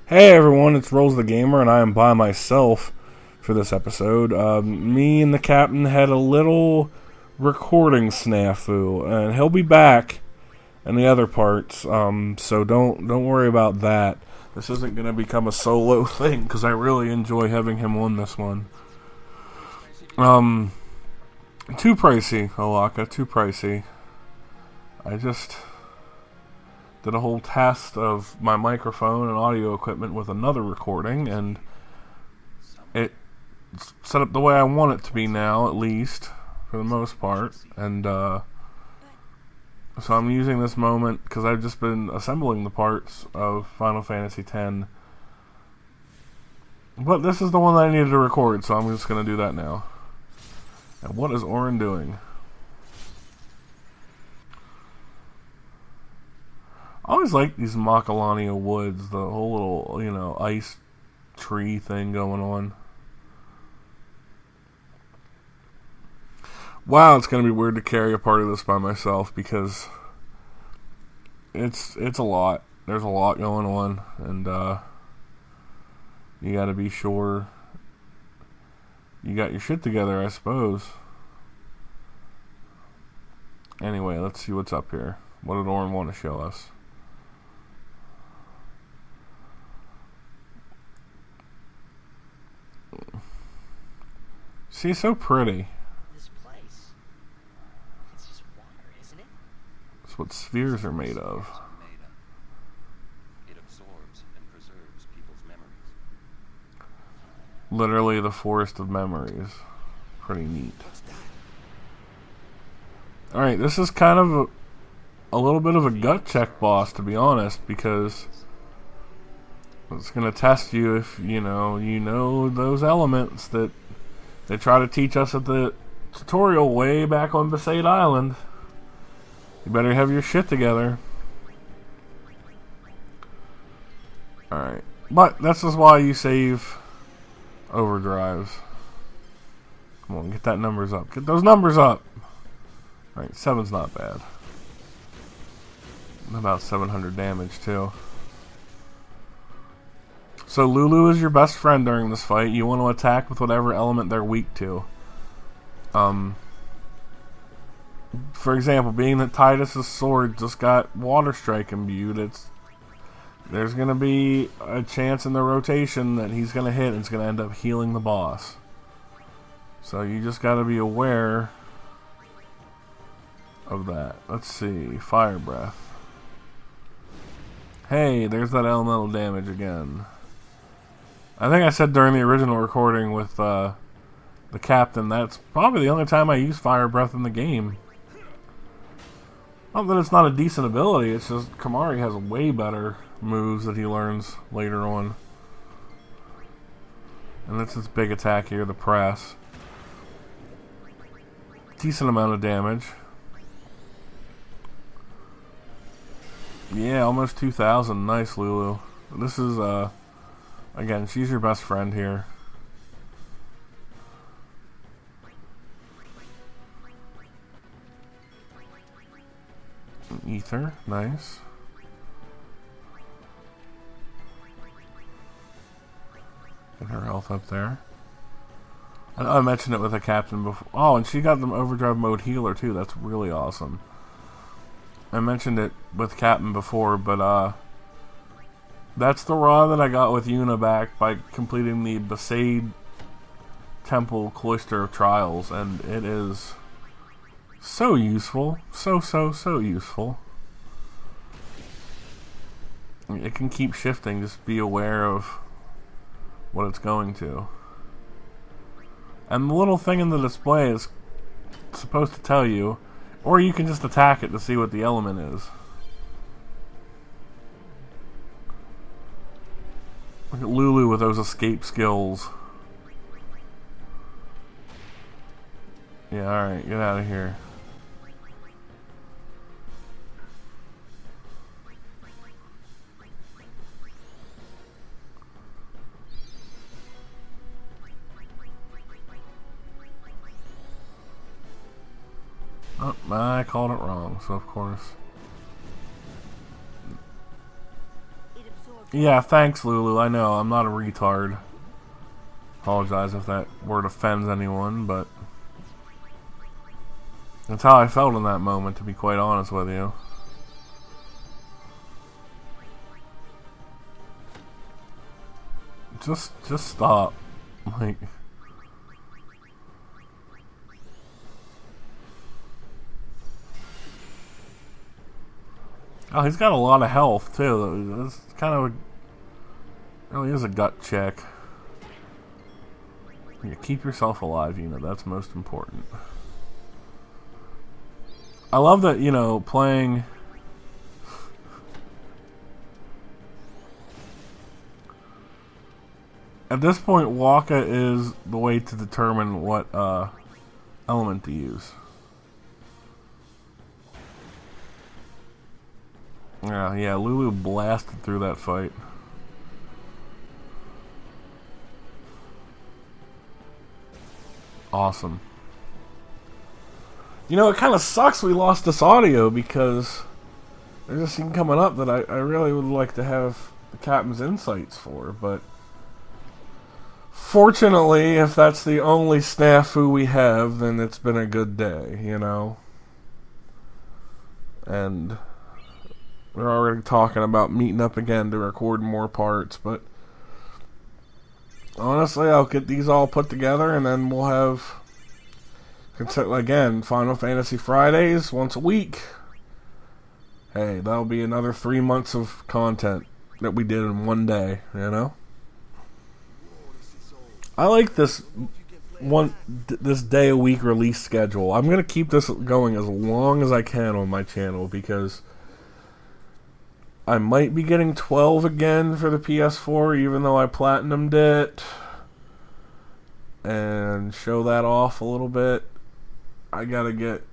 Hey everyone, it's RowlesTheGamer, and I am by myself for this episode. Me and the Capn had a little recording snafu, and he'll be back in the other parts. So don't worry about that. This isn't going to become a solo thing because I really enjoy having him on this one. Too pricey, Alaka, too pricey. I just did a whole test of my microphone and audio equipment with another recording, and it's set up the way I want it to be now, at least, for the most part. And so I'm using this moment because I've just been assembling the parts of Final Fantasy X. But this is the one that I needed to record, so I'm just going to do that now. And what is Orin doing? I always like these Macalania woods, the whole little, ice tree thing going on. Wow, it's going to be weird to carry a part of this by myself because it's a lot. There's a lot going on, and you got to be sure you got your shit together, I suppose. Anyway, let's see what's up here. What did Orin want to show us? She's so pretty. This place. It's just water, isn't it? That's what spheres are made of. It absorbs and preserves people's memories. Literally the forest of memories. Pretty neat. Alright, this is kind of a little bit of a gut check boss, to be honest, because it's going to test you if, you know those elements that they try to teach us at the tutorial way back on Besaid Island. You better have your shit together. Alright. But this is why you save overdrives. Come on, get that numbers up. Get those numbers up! Alright, 7's not bad. About 700 damage, too. So Lulu is your best friend during this fight. You want to attack with whatever element they're weak to. For example, being that Titus's sword just got Water Strike imbued, there's going to be a chance in the rotation that he's going to hit and it's going to end up healing the boss. So you just got to be aware of that. Let's see. Fire Breath. Hey, there's that elemental damage again. I think I said during the original recording with the Captain, that's probably the only time I use Fire Breath in the game. Not that it's not a decent ability, it's just Kamari has way better moves that he learns later on. And that's his big attack here, the press. Decent amount of damage. Yeah, almost 2,000. Nice, Lulu. This is, again, she's your best friend here. Ether, nice. Get her health up there. I mentioned it with the Captain before. Oh, and she got the overdrive mode healer too. That's really awesome. I mentioned it with Captain before, but that's the raw that I got with Yuna back by completing the Besaid Temple Cloister of Trials, and it is so useful. So useful. It can keep shifting, just be aware of what it's going to. And the little thing in the display is supposed to tell you, or you can just attack it to see what the element is. Look at Lulu with those escape skills. Yeah, alright, get out of here. Oh, I called it wrong, so of course. Yeah, thanks, Lulu. I know, I'm not a retard. Apologize if that word offends anyone, but that's how I felt in that moment, to be quite honest with you. Just stop. Like... Oh, he's got a lot of health, too. That's kind of really is a gut check. Yeah, keep yourself alive, that's most important. I love that, playing... At this point, Waka is the way to determine what element to use. Yeah, Lulu blasted through that fight. Awesome. It kind of sucks we lost this audio because there's a scene coming up that I really would like to have the Captain's insights for, but fortunately, if that's the only snafu we have, then it's been a good day, And we're already talking about meeting up again to record more parts, but honestly, I'll get these all put together and then we'll have, again, Final Fantasy Fridays once a week. Hey, that'll be another 3 months of content that we did in one day, I like this day a week release schedule. I'm going to keep this going as long as I can on my channel because I might be getting 12 again for the PS4, even though I platinumed it, and show that off a little bit. I gotta get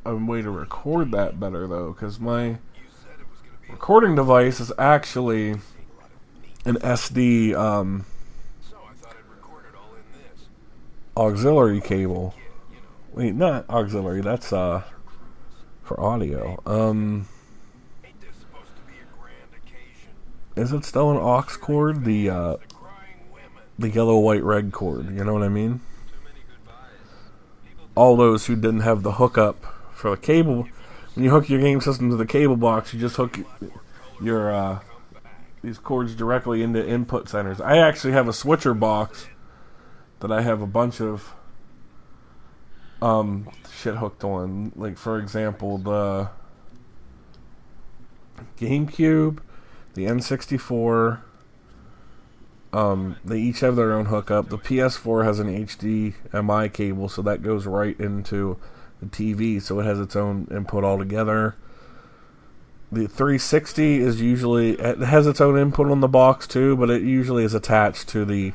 a way to record that better, though, because my recording device is actually an SD auxiliary cable. Wait, not auxiliary, that's for audio. Is it still an aux cord? The yellow, white, red cord, you know what I mean? All those who didn't have the hookup for the cable, when you hook your game system to the cable box, you just hook your these cords directly into input centers. I actually have a switcher box that I have a bunch of shit hooked on. Like, for example, the GameCube, the N64, they each have their own hookup. The PS4 has an HDMI cable, so that goes right into the TV, so it has its own input altogether. The 360 is usually, it has its own input on the box too, but it usually is attached to the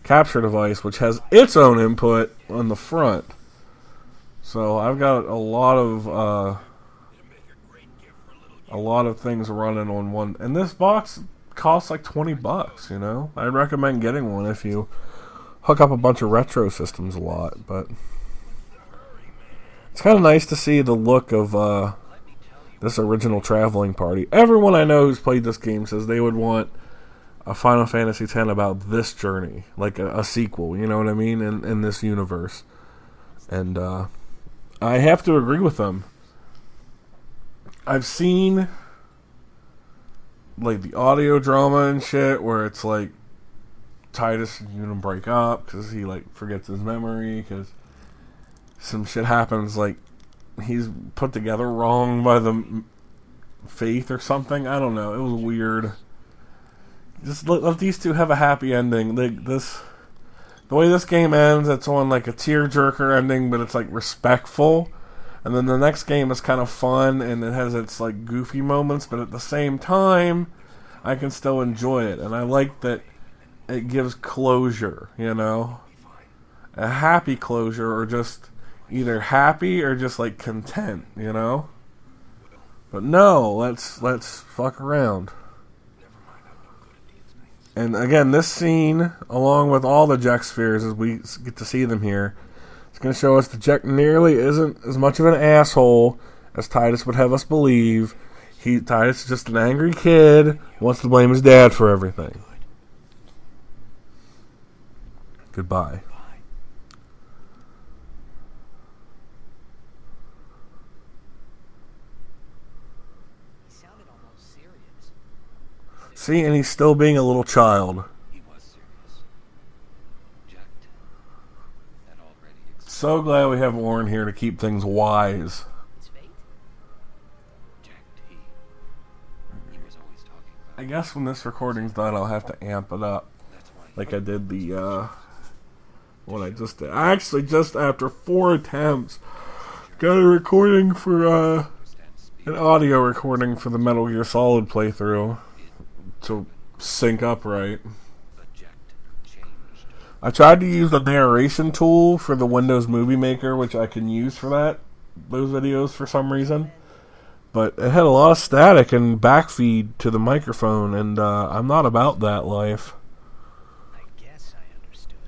capture device, which has its own input on the front. So I've got a lot of things running on one, and this box costs like $20, I'd recommend getting one if you hook up a bunch of retro systems a lot, but it's kind of nice to see the look of this original traveling party. Everyone I know who's played this game says they would want a Final Fantasy X about this journey, like a sequel, you know what I mean, in this universe. And I have to agree with them. I've seen like the audio drama and shit where it's like Titus and Unum break up because he like forgets his memory because some shit happens, like he's put together wrong by the faith or something. I don't know. It was weird. Just let these two have a happy ending. The way this game ends, it's on like a tearjerker ending, but it's like respectful. And then the next game is kind of fun, and it has its like goofy moments, but at the same time, I can still enjoy it. And I like that it gives closure, a happy closure, or just either happy or just like content, But no, let's fuck around. And again, this scene, along with all the Jack spheres, as we get to see them here, it's going to show us that Jack nearly isn't as much of an asshole as Titus would have us believe. Titus is just an angry kid, wants to blame his dad for everything. Goodbye. He sounded almost serious. See, and he's still being a little child. He was serious. Jacked had already explained So glad we have Warren here to keep things wise. His fate? Jacked he. He was always talking about I guess when this recording's done, I'll have to amp it up. that's why Like I did the, what I just did. I actually just, after 4 attempts, got a recording for, understand speed. an audio recording for the Metal Gear Solid playthrough to sync up right. But Jacked changed. I tried to use the narration tool for the Windows Movie Maker, which I can use for those videos for some reason. But it had a lot of static and backfeed to the microphone, and I'm not about that life. I guess I understood.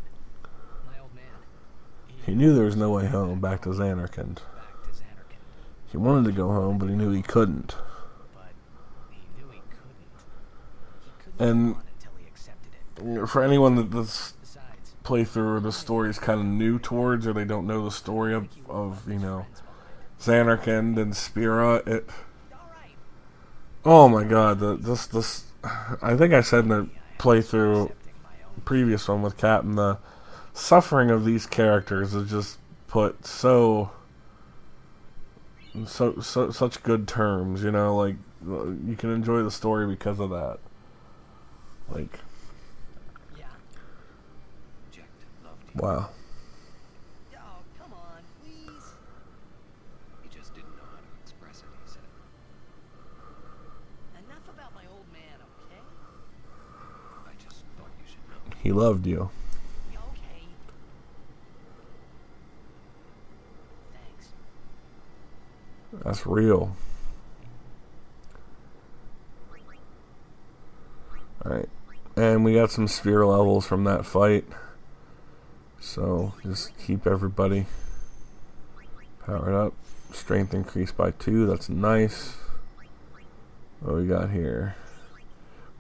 My old man. He knew there was no way home back to Xanarkand. Back to Xanarkand. He wanted to go home, but he knew he couldn't. But he knew he couldn't. He couldn't And go on until he accepted it. for anyone that this Besides, playthrough or the story is kind of new towards, or they don't know the story of you know, friends behind it. Xanarkand and Spira, it. All right. Oh my God! This. I think I said in the playthrough Accepting my own previous one with Capn, the suffering of these characters is just put such good terms. You know, like you can enjoy the story because of that. Like, Yeah. Jacked loved you. wow. Oh, come on, please. He just didn't know how to express it, he said. Enough about my old man, okay? I just thought you should know. He loved you. Yeah, okay. Thanks. That's real. Alright. And we got some sphere levels from that fight. So just keep everybody powered up. Strength increased by 2. That's nice. What we got here?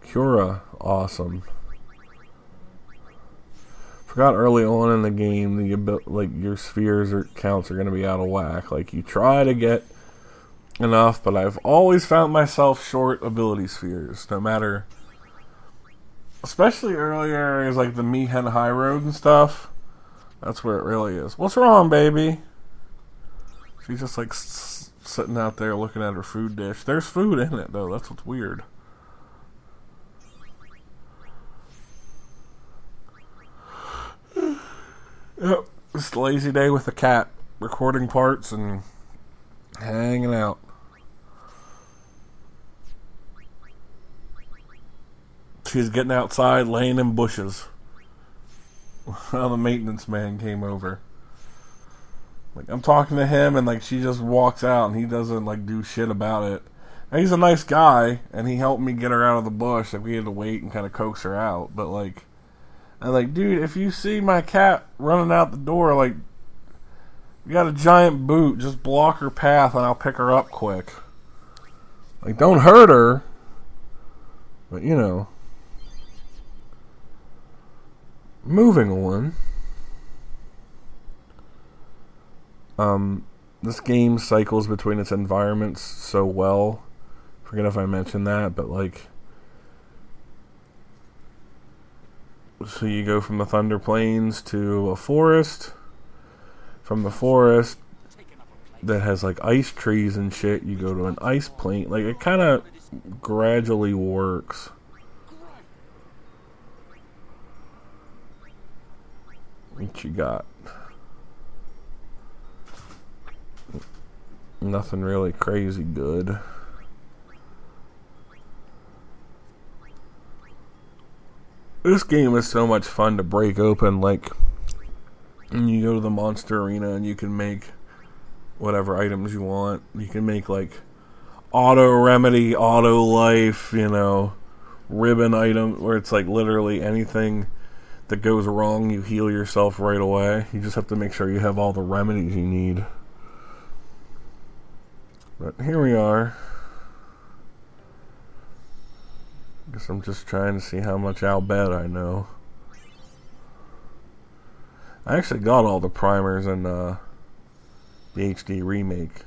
Cura. Awesome. Forgot early on in the game, your spheres or counts are going to be out of whack. Like, you try to get enough, but I've always found myself short ability spheres, no matter, especially early areas like the Mihen High Road and stuff. That's where it really is. What's wrong, baby? She's just like sitting out there looking at her food dish. There's food in it, though. That's what's weird. Yep, just a lazy day with the cat, recording parts and hanging out. She's getting outside, laying in bushes. While the maintenance man came over. Like, I'm talking to him, and like she just walks out, and he doesn't like do shit about it. And he's a nice guy, and he helped me get her out of the bush. Like, we had to wait and kind of coax her out, but like. I'm like, dude, if you see my cat running out the door, like, you got a giant boot, just block her path and I'll pick her up quick. Like, don't hurt her. But, you know. Moving on. This game cycles between its environments so well. Forget if I mentioned that, but, like, so you go from the Thunder Plains to a forest. From the forest that has like ice trees and shit, you go to an ice plain. Like, it kind of gradually works. What you got? Nothing really crazy good. This game is so much fun to break open. Like, you go to the monster arena and you can make whatever items you want. You can make like auto remedy, auto life, you know, ribbon item, where it's like literally anything that goes wrong, you heal yourself right away. You just have to make sure you have all the remedies you need. But here we are. Guess I'm just trying to see how much I'll bet I know. I actually got all the primers in the HD remake.